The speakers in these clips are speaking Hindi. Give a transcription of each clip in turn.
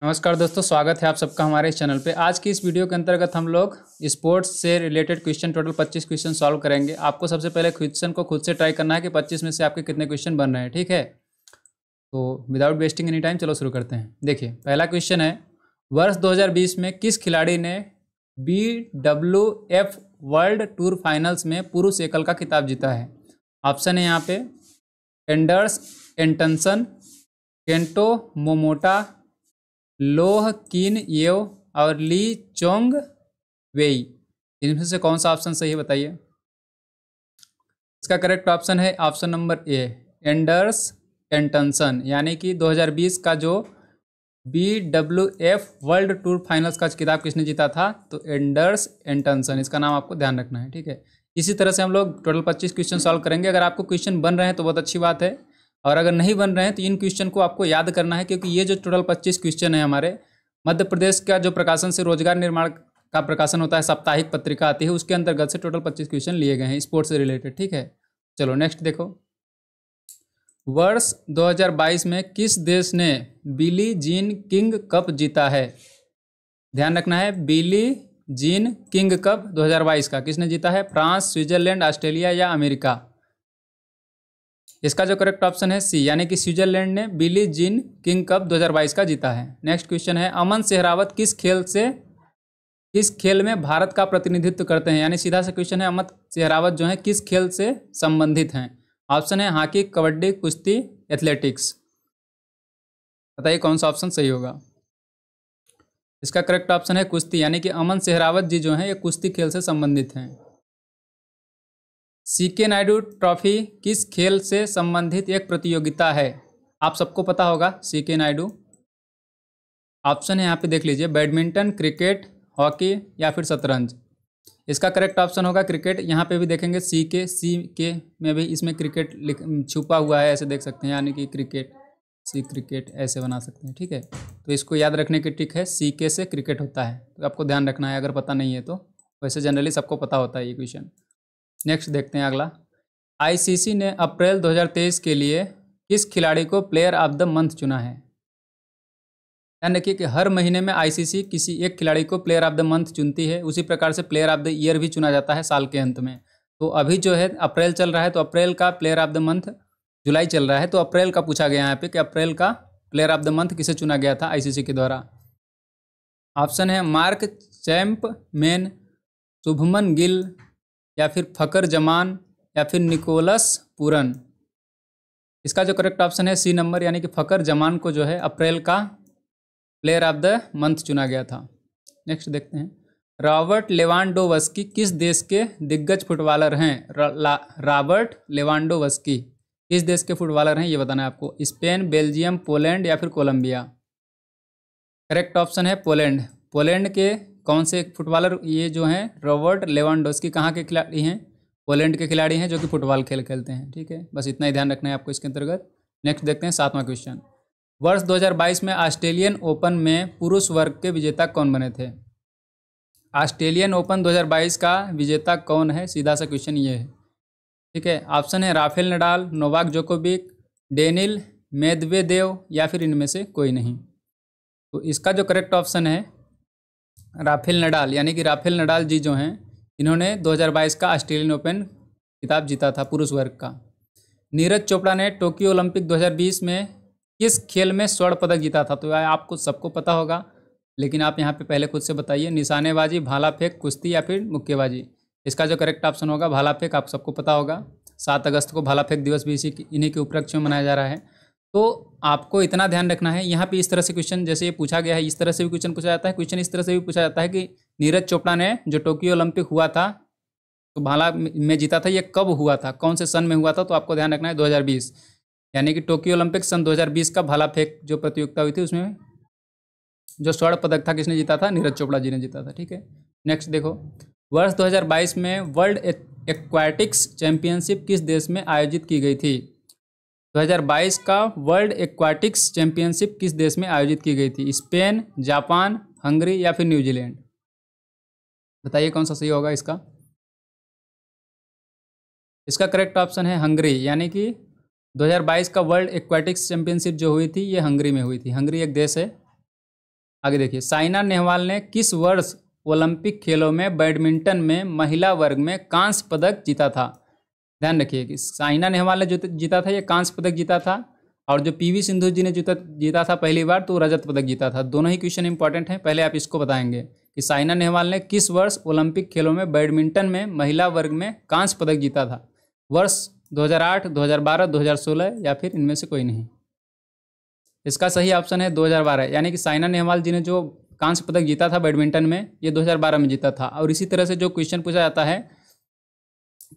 नमस्कार दोस्तों, स्वागत है आप सबका हमारे इस चैनल पे। आज की इस वीडियो के अंतर्गत हम लोग स्पोर्ट्स से related question total 25 question solve करेंगे। आपको सबसे पहले क्वेश्चन को खुद से ट्राई करना है कि 25 में से आपके कितने क्वेश्चन बन रहे हैं, ठीक है। तो विदाउट वेस्टिंग एनी टाइम चलो शुरू करते हैं। देखिए, पहला क्वेश्चन है, वर्ष 2020 में किस खिलाड़ी ने BWF वर्ल्ड टूर फाइनल्स में पुरुष एकल का खिताब जीता है? ऑप्शन है यहाँ पे एंडर्स एंटनसन, केंटो मोमोटा, लोह किन येव और ली चोंग वेई। इनमें से कौन सा ऑप्शन सही है बताइए। इसका करेक्ट ऑप्शन है ऑप्शन नंबर ए, एंडर्स एंटनसन। यानी कि 2020 का जो BWF वर्ल्ड टूर फाइनल्स का खिताब किसने जीता था? तो एंडर्स एंटनसन। इसका नाम आपको ध्यान रखना है, ठीक है। इसी तरह से हम लोग टोटल 25 क्वेश्चन सॉल्व करेंगे। अगर आपको क्वेश्चन बन रहे हैं तो बहुत अच्छी बात है, और अगर नहीं बन रहे हैं तो इन क्वेश्चन को आपको याद करना है, क्योंकि ये जो टोटल 25 क्वेश्चन है हमारे मध्य प्रदेश का जो प्रकाशन से रोजगार निर्माण का प्रकाशन होता है, साप्ताहिक पत्रिका आती है, उसके अंतर्गत से टोटल 25 क्वेश्चन लिए गए हैं स्पोर्ट्स से रिलेटेड, ठीक है। चलो नेक्स्ट देखो, वर्ष 2022 में किस देश ने बिली जीन किंग कप जीता है? ध्यान रखना है, बिली जीन किंग कप 2022 का किसने जीता है? फ्रांस, स्विट्जरलैंड, ऑस्ट्रेलिया या अमेरिका? इसका जो करेक्ट ऑप्शन है सी, यानी कि स्विट्जरलैंड ने बिली जीन किंग कप 2022 का जीता है। नेक्स्ट क्वेश्चन है, अमन सेहरावत किस खेल में भारत का प्रतिनिधित्व करते हैं? यानी सीधा सा क्वेश्चन है, अमन सेहरावत जो है किस खेल से संबंधित हैं? ऑप्शन है हॉकी, कबड्डी, कुश्ती, एथलेटिक्स। बताइए कौन सा ऑप्शन सही होगा। इसका करेक्ट ऑप्शन है कुश्ती, यानी कि अमन सेहरावत जी जो हैं ये कुश्ती खेल से संबंधित हैं। सीके नायडू ट्रॉफी किस खेल से संबंधित एक प्रतियोगिता है? आप सबको पता होगा सीके नायडू। ऑप्शन है यहाँ पे देख लीजिए, बैडमिंटन, क्रिकेट, हॉकी या फिर शतरंज। इसका करेक्ट ऑप्शन होगा क्रिकेट। यहाँ पे भी देखेंगे सी के में भी इसमें क्रिकेट छुपा हुआ है, ऐसे देख सकते हैं, यानी कि क्रिकेट ऐसे बना सकते हैं, ठीक है। तो इसको याद रखने की ट्रिक है, सी के से क्रिकेट होता है, तो आपको ध्यान रखना है अगर पता नहीं है तो। वैसे जनरली सबको पता होता है ये क्वेश्चन। नेक्स्ट देखते हैं अगला, आईसीसी ने अप्रैल 2023 के लिए किस खिलाड़ी को प्लेयर ऑफ द मंथ चुना है? ध्यान रखिए कि हर महीने में आईसीसी किसी एक खिलाड़ी को प्लेयर ऑफ द मंथ चुनती है, उसी प्रकार से प्लेयर ऑफ द ईयर भी चुना जाता है साल के अंत में। तो अभी जो है अप्रैल चल रहा है, तो अप्रैल का प्लेयर ऑफ द मंथ, जुलाई चल रहा है तो अप्रैल का पूछा गया यहाँ पे कि अप्रैल का प्लेयर ऑफ द मंथ किसे चुना गया था आईसीसी के द्वारा। ऑप्शन है मार्क चैंपमैन, शुभमन गिल या फिर फकर जमान या फिर निकोलस पूरन। इसका जो करेक्ट ऑप्शन है सी नंबर, यानी कि फकर जमान को जो है अप्रैल का प्लेयर ऑफ द मंथ चुना गया था। नेक्स्ट देखते हैं, रॉबर्ट लेवांडोवस्की किस देश के दिग्गज फुटबॉलर हैं? रॉबर्ट लेवांडोवस्की किस देश के फुटबॉलर हैं ये बताना है आपको। स्पेन, बेल्जियम, पोलैंड या फिर कोलंबिया? करेक्ट ऑप्शन है पोलैंड। पोलैंड के कौन से फुटबॉलर ये जो हैं रॉबर्ट लेवांडोव्स्की कहाँ के खिलाड़ी हैं? पोलैंड के खिलाड़ी हैं जो कि फुटबॉल खेलते हैं, ठीक है। बस इतना ही ध्यान रखना है आपको इसके अंतर्गत। नेक्स्ट देखते हैं 7वां क्वेश्चन, वर्ष 2022 में ऑस्ट्रेलियन ओपन में पुरुष वर्ग के विजेता कौन बने थे? ऑस्ट्रेलियन ओपन 2022 का विजेता कौन है? सीधा सा क्वेश्चन ये है, ठीक है। ऑप्शन है Rafael Nadal, Novak Djokovic, Daniil Medvedev या फिर इनमें से कोई नहीं। तो इसका जो करेक्ट ऑप्शन है राफेल नडाल, यानी कि राफेल नडाल जी जो हैं इन्होंने 2022 का ऑस्ट्रेलियन ओपन खिताब जीता था पुरुष वर्ग का। नीरज चोपड़ा ने टोक्यो ओलंपिक 2020 में किस खेल में स्वर्ण पदक जीता था? तो आपको सबको पता होगा, लेकिन आप यहाँ पे पहले खुद से बताइए, निशानेबाजी, भाला फेंक, कुश्ती या फिर मुक्केबाजी? इसका जो करेक्ट ऑप्शन होगा भाला फेंक। आप सबको पता होगा 7 अगस्त को भाला फेंक दिवस भी इन्हीं के उपलक्ष्य में मनाया जा रहा है। तो आपको इतना ध्यान रखना है, यहाँ पे इस तरह से क्वेश्चन जैसे ये पूछा गया है, इस तरह से भी क्वेश्चन पूछा जाता है, क्वेश्चन इस तरह से भी पूछा जाता है कि नीरज चोपड़ा ने जो टोक्यो ओलंपिक हुआ था तो भाला में जीता था, ये कब हुआ था, कौन से सन में हुआ था? तो आपको ध्यान रखना है 2020, यानी कि टोक्यो ओलंपिक सन 2020 का भाला फेंक जो प्रतियोगिता हुई थी उसमें जो स्वर्ण पदक था किसने जीता था? नीरज चोपड़ा जी ने जीता था, ठीक है। नेक्स्ट देखो, वर्ष 2022 में वर्ल्ड एक्वाटिक्स चैंपियनशिप किस देश में आयोजित की गई थी? 2022 का वर्ल्ड एक्वाटिक्स चैंपियनशिप किस देश में आयोजित की गई थी? स्पेन, जापान, हंगरी या फिर न्यूजीलैंड? बताइए कौन सा सही होगा इसका। इसका करेक्ट ऑप्शन है हंगरी, यानी कि 2022 का वर्ल्ड एक्वाटिक्स चैंपियनशिप जो हुई थी ये हंगरी में हुई थी। हंगरी एक देश है, आगे देखिए, साइना नेहवाल ने किस वर्ष ओलंपिक खेलों में बैडमिंटन में महिला वर्ग में कांस्य पदक जीता था? ध्यान रखिए कि साइना नेहवाल ने जो जीता था ये कांस्य पदक जीता था, और जो पीवी सिंधु जी ने जीता था पहली बार तो रजत पदक जीता था। दोनों ही क्वेश्चन इंपॉर्टेंट हैं, पहले आप इसको बताएंगे कि साइना नेहवाल ने किस वर्ष ओलंपिक खेलों में बैडमिंटन में महिला वर्ग में कांस्य पदक जीता था? वर्ष 2008, 2012, 2016 या फिर इनमें से कोई नहीं। इसका सही ऑप्शन है 2012, यानी कि साइना नेहवाल जी ने जो कांस्य पदक जीता था बैडमिंटन में ये 2012 में जीता था। और इसी तरह से जो क्वेश्चन पूछा जाता है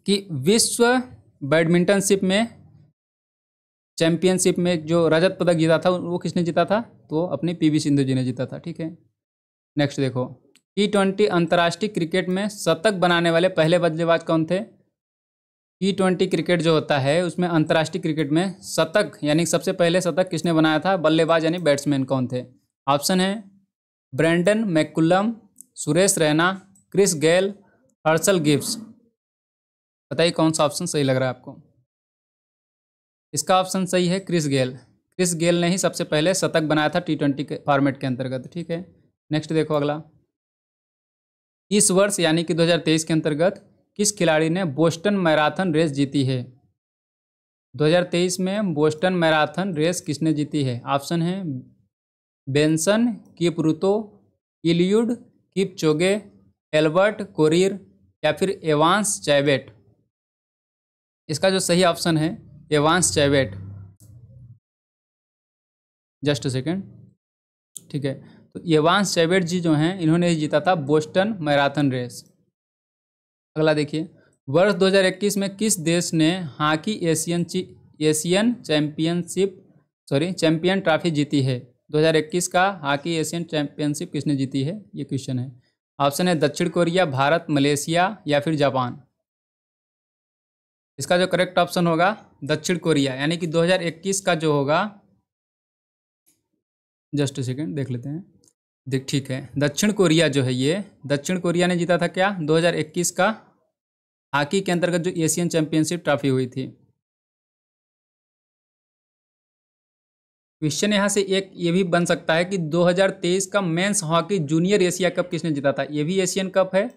कि विश्व बैडमिंटनशिप में चैंपियनशिप में जो रजत पदक जीता था वो किसने जीता था? तो अपनी पीवी सिंधु जी ने जीता था। ठीक है, नेक्स्ट देखो, T20 अंतर्राष्ट्रीय क्रिकेट में शतक बनाने वाले पहले बल्लेबाज कौन थे? T20 क्रिकेट जो होता है उसमें अंतर्राष्ट्रीय क्रिकेट में शतक यानी सबसे पहले शतक किसने बनाया था? बल्लेबाज यानी बैट्समैन कौन थे? ऑप्शन है Brendon McCullum, Suresh Raina, Chris Gayle, Herschelle Gibbs. बताइए कौन सा ऑप्शन सही लग रहा है आपको? इसका ऑप्शन सही है क्रिस गेल। क्रिस गेल ने ही सबसे पहले शतक बनाया था T20 के फॉर्मेट के अंतर्गत। ठीक है, नेक्स्ट देखो अगला, इस वर्ष यानी कि 2023 के अंतर्गत किस खिलाड़ी ने बोस्टन मैराथन रेस जीती है? 2023 में बोस्टन मैराथन रेस किसने जीती है? ऑप्शन है बेंसन किपरुतो, इलियुड किपचोगे, एल्बर्ट कोरिर या फिर एवांस चैवेट। इसका जो सही ऑप्शन है एवांस चैवेट। Just second. ठीक है, तो एवांस चैवेट जी जो हैं इन्होंने ही जीता था बोस्टन मैराथन रेस। अगला देखिए, वर्ष 2021 में किस देश ने हॉकी एशियन चैंपियन ट्रॉफी जीती है? 2021 का हॉकी एशियन चैंपियनशिप किसने जीती है? ये क्वेश्चन है। ऑप्शन है दक्षिण कोरिया, भारत, मलेशिया या फिर जापान। इसका जो करेक्ट ऑप्शन होगा दक्षिण कोरिया, यानी कि 2021 का जो होगा, जस्ट सेकेंड देख लेते हैं। ठीक है, दक्षिण कोरिया जो है ये दक्षिण कोरिया ने जीता था क्या? 2021 का हॉकी के अंतर्गत जो एशियन चैंपियनशिप ट्रॉफी हुई थी। क्वेश्चन यहाँ से एक ये भी बन सकता है कि 2023 का men's hockey junior Asia cup किसने जीता था? ये भी एशियन कप है,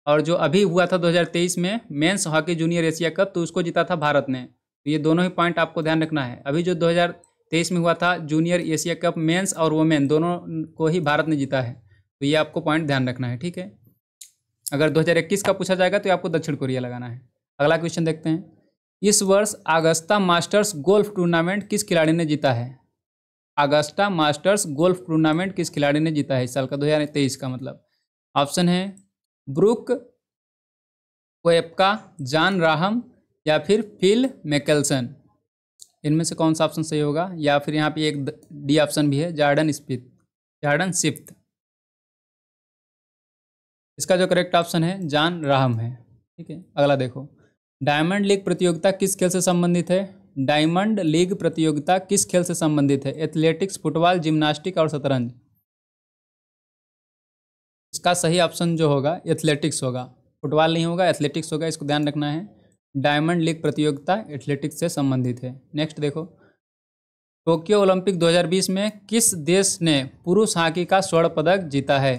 और जो अभी हुआ था 2023 में men's hockey junior Asia cup तो उसको जीता था भारत ने। तो ये दोनों ही पॉइंट आपको ध्यान रखना है। अभी जो 2023 में हुआ था जूनियर एशिया कप मेंस और वोमेन दोनों को ही भारत ने जीता है, तो ये आपको पॉइंट ध्यान रखना है। ठीक है, अगर 2021 का पूछा जाएगा तो आपको दक्षिण कोरिया लगाना है। अगला क्वेश्चन देखते हैं, इस वर्ष अगस्ता मास्टर्स गोल्फ टूर्नामेंट किस खिलाड़ी ने जीता है? अगस्ता मास्टर्स गोल्फ टूर्नामेंट किस खिलाड़ी ने जीता है इस साल का 2023 का? मतलब ऑप्शन है ब्रूक कोएप्का, जॉन राहम या फिर फिल मैकेल्सन। इनमें से कौन सा ऑप्शन सही होगा? या फिर यहाँ पे एक डी ऑप्शन भी है जॉर्डन स्पिथ। इसका जो करेक्ट ऑप्शन है जॉन राहम है। ठीक है, अगला देखो, डायमंड लीग प्रतियोगिता किस खेल से संबंधित है? डायमंड लीग प्रतियोगिता किस खेल से संबंधित है? एथलेटिक्स, फुटबॉल, जिम्नास्टिक और शतरंज। इसका सही ऑप्शन जो होगा एथलेटिक्स होगा, फुटबॉल नहीं होगा, एथलेटिक्स होगा, इसको ध्यान रखना है। डायमंड लीग प्रतियोगिता एथलेटिक्स से संबंधित है। नेक्स्ट देखो, टोक्यो ओलंपिक 2020 में किस देश ने पुरुष हॉकी का स्वर्ण पदक जीता है?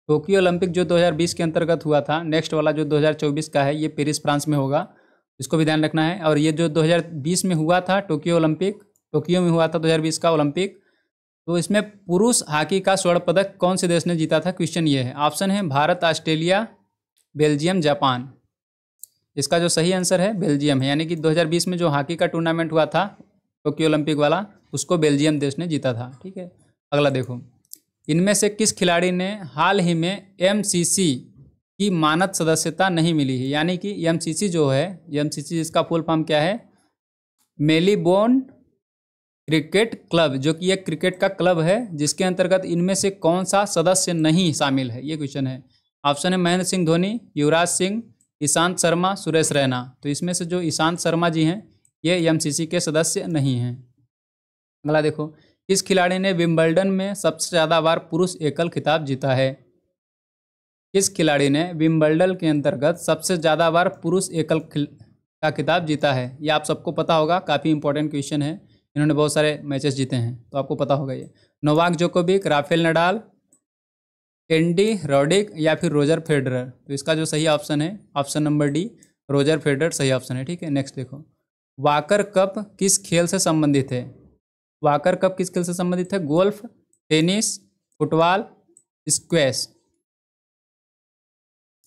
टोक्यो ओलंपिक जो 2020 के अंतर्गत हुआ था, नेक्स्ट वाला जो 2024 का है ये पेरिस फ्रांस में होगा, इसको भी ध्यान रखना है। और ये जो 2020 में हुआ था टोक्यो ओलंपिक, टोक्यो में हुआ था 2020 का ओलंपिक, तो इसमें पुरुष हॉकी का स्वर्ण पदक कौन से देश ने जीता था? क्वेश्चन ये है। ऑप्शन है भारत, ऑस्ट्रेलिया, बेल्जियम, जापान। इसका जो सही आंसर है बेल्जियम है, यानी कि 2020 में जो हॉकी का टूर्नामेंट हुआ था टोक्यो ओलंपिक वाला उसको बेल्जियम देश ने जीता था। ठीक है, अगला देखो, इनमें से किस खिलाड़ी ने हाल ही में MCC की मानद सदस्यता नहीं मिली है? यानी कि MCC जो है, MCC इसका फुल फॉर्म क्या है? मेलबोर्न क्रिकेट क्लब, जो कि एक क्रिकेट का क्लब है जिसके अंतर्गत इनमें से कौन सा सदस्य नहीं शामिल है? ये क्वेश्चन है। ऑप्शन है महेंद्र सिंह धोनी, युवराज सिंह, ईशांत शर्मा, सुरेश रैना। तो इसमें से जो ईशांत शर्मा जी हैं ये MCC के सदस्य नहीं हैं। अगला देखो, किस खिलाड़ी ने विंबलडन में सबसे ज़्यादा बार पुरुष एकल खिताब जीता है? किस खिलाड़ी ने विंबलडन के अंतर्गत सबसे ज़्यादा बार पुरुष एकल का खिताब जीता है? ये आप सबको पता होगा, काफ़ी इंपॉर्टेंट क्वेश्चन है। इन्होंने बहुत सारे मैचेस जीते हैं, तो आपको पता होगा ये। Novak Djokovic, Rafael Nadal, Andy Roddick या फिर रोजर फेडरर। तो इसका जो सही ऑप्शन है option number D, Roger Federer सही ऑप्शन है। ठीक है, नेक्स्ट देखो, वाकर कप किस खेल से संबंधित है? वाकर कप किस खेल से संबंधित है? Golf, tennis, football, squash.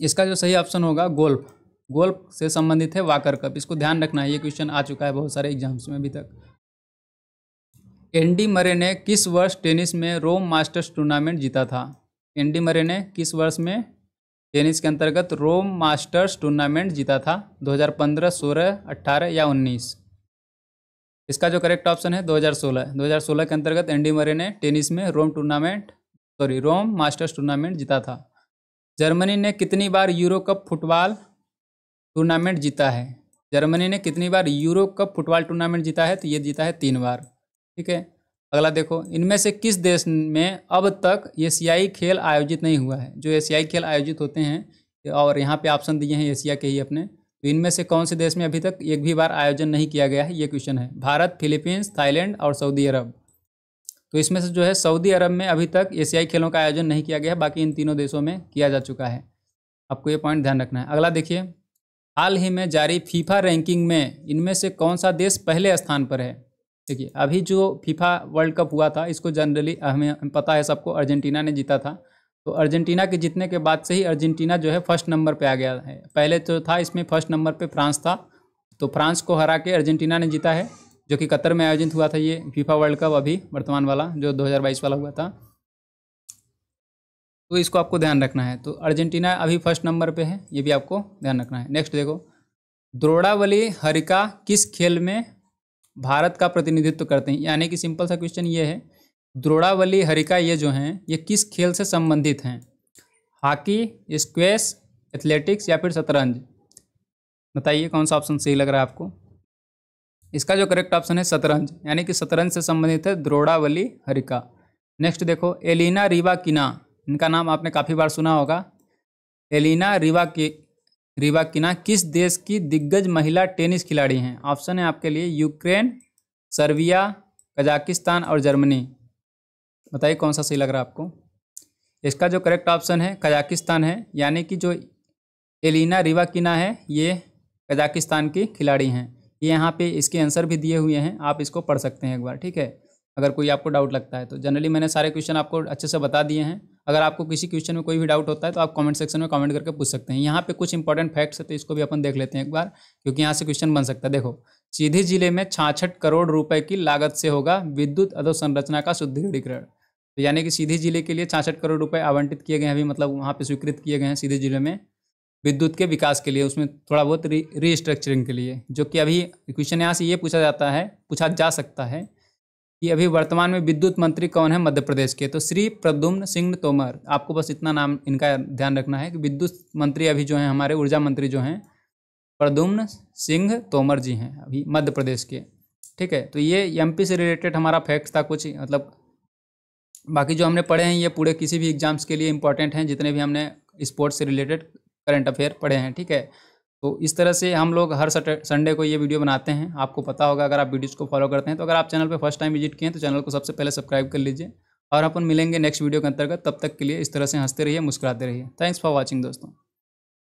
इसका जो सही ऑप्शन होगा गोल्फ, गोल्फ से संबंधित है वाकर कप। इसको ध्यान रखना है, ये क्वेश्चन आ चुका है बहुत सारे एग्जाम्स में अभी तक। एंडी मरे ने किस वर्ष टेनिस में रोम मास्टर्स टूर्नामेंट जीता था? एंडी मरे ने किस वर्ष में टेनिस के अंतर्गत रोम मास्टर्स टूर्नामेंट जीता था? 2015, 16, 18 या 19? इसका जो करेक्ट ऑप्शन है 2016। 2016 के अंतर्गत एंडी मरे ने टेनिस में रोम मास्टर्स टूर्नामेंट जीता था। जर्मनी ने कितनी बार यूरो कप फुटबॉल टूर्नामेंट जीता है? जर्मनी ने कितनी बार यूरो कप फुटबॉल टूर्नामेंट जीता है? तो ये जीता है 3 बार। ठीक है, अगला देखो, इनमें से किस देश में अब तक एशियाई खेल आयोजित नहीं हुआ है? जो एशियाई खेल आयोजित होते हैं, और यहाँ पे ऑप्शन दिए हैं एशिया के ही अपने, तो इनमें से कौन से देश में अभी तक एक भी बार आयोजन नहीं किया गया है? ये क्वेश्चन है। भारत, फिलीपींस, थाईलैंड और सऊदी अरब। तो इसमें से जो है सऊदी अरब में अभी तक एशियाई खेलों का आयोजन नहीं किया गया है, बाकी इन तीनों देशों में किया जा चुका है। आपको ये पॉइंट ध्यान रखना है। अगला देखिए, हाल ही में जारी फीफा रैंकिंग में इनमें से कौन सा देश पहले स्थान पर है? देखिए, अभी जो फीफा वर्ल्ड कप हुआ था, इसको जनरली हमें पता है सबको, अर्जेंटीना ने जीता था। तो अर्जेंटीना के जीतने के बाद से ही अर्जेंटीना जो है फर्स्ट नंबर पे आ गया है। पहले तो था इसमें फर्स्ट नंबर पे फ्रांस था, तो फ्रांस को हरा के अर्जेंटीना ने जीता है, जो कि कतर में आयोजित हुआ था ये फीफा वर्ल्ड कप, अभी वर्तमान वाला जो 2022 वाला हुआ था। तो इसको आपको ध्यान रखना है। तो अर्जेंटीना अभी फर्स्ट नंबर पे है, ये भी आपको ध्यान रखना है। नेक्स्ट देखो, द्रोणावली हरिका किस खेल में भारत का प्रतिनिधित्व करते हैं? यानी कि सिंपल सा क्वेश्चन ये है, द्रोणावली हरिका ये जो हैं ये किस खेल से संबंधित हैं? हॉकी, स्क्वैश, एथलेटिक्स या फिर शतरंज? बताइए कौन सा ऑप्शन सही लग रहा है आपको। इसका जो करेक्ट ऑप्शन है शतरंज, यानी कि शतरंज से संबंधित है द्रोणावली हरिका। नेक्स्ट देखो, एलिना रिवाकिना, इनका नाम आपने काफ़ी बार सुना होगा। एलिना रिवाकिना किस देश की दिग्गज महिला टेनिस खिलाड़ी हैं? ऑप्शन है आपके लिए यूक्रेन, सर्बिया, कजाकिस्तान और जर्मनी। बताइए कौन सा सही लग रहा है आपको। इसका जो करेक्ट ऑप्शन है कजाकिस्तान है, यानी कि जो एलिना रिवाकिना है ये कजाकिस्तान की खिलाड़ी हैं। ये यहाँ पे इसके आंसर भी दिए हुए हैं, आप इसको पढ़ सकते हैं एक बार। ठीक है, अगर कोई आपको डाउट लगता है तो। जनरली मैंने सारे क्वेश्चन आपको अच्छे से बता दिए हैं। अगर आपको किसी क्वेश्चन में कोई भी डाउट होता है तो आप कमेंट सेक्शन में कमेंट करके पूछ सकते हैं। यहाँ पे कुछ इंपॉर्टेंट फैक्ट्स है, तो इसको भी अपन देख लेते हैं एक बार, क्योंकि यहाँ से क्वेश्चन बन सकता है। देखो, सीधी जिले में 66 करोड़ रुपए की लागत से होगा विद्युत अधोसंरचना का सुदृढ़ीकरण। तो यानी कि सीधी जिले के लिए 66 करोड़ रुपए आवंटित किए गए हैं अभी, मतलब वहाँ पे स्वीकृत किए गए हैं सीधी जिले में विद्युत के विकास के लिए, उसमें थोड़ा बहुत रीस्ट्रक्चरिंग के लिए। जो कि अभी क्वेश्चन यहाँ से ये पूछा जा सकता है कि अभी वर्तमान में विद्युत मंत्री कौन है मध्य प्रदेश के? तो श्री प्रद्युम्न सिंह तोमर। आपको बस इतना नाम इनका ध्यान रखना है कि विद्युत मंत्री अभी जो हैं हमारे ऊर्जा मंत्री जो हैं प्रद्युम्न सिंह तोमर जी हैं अभी मध्य प्रदेश के। ठीक है, तो ये एमपी से रिलेटेड हमारा फैक्ट्स था कुछ, मतलब बाकी जो हमने पढ़े हैं ये पूरे किसी भी एग्जाम्स के लिए इंपॉर्टेंट हैं, जितने भी हमने स्पोर्ट्स से रिलेटेड करंट अफेयर पढ़े हैं। ठीक है, तो इस तरह से हम लोग हर संडे को ये वीडियो बनाते हैं, आपको पता होगा अगर आप वीडियोज़ को फॉलो करते हैं। तो अगर आप चैनल पे फर्स्ट टाइम विजिट किए हैं तो चैनल को सबसे पहले सब्सक्राइब कर लीजिए, और अपन मिलेंगे नेक्स्ट वीडियो के अंतर्गत। तब तक के लिए इस तरह से हंसते रहिए, मुस्कुराते रहिए। थैंक्स फॉर वॉचिंग दोस्तों।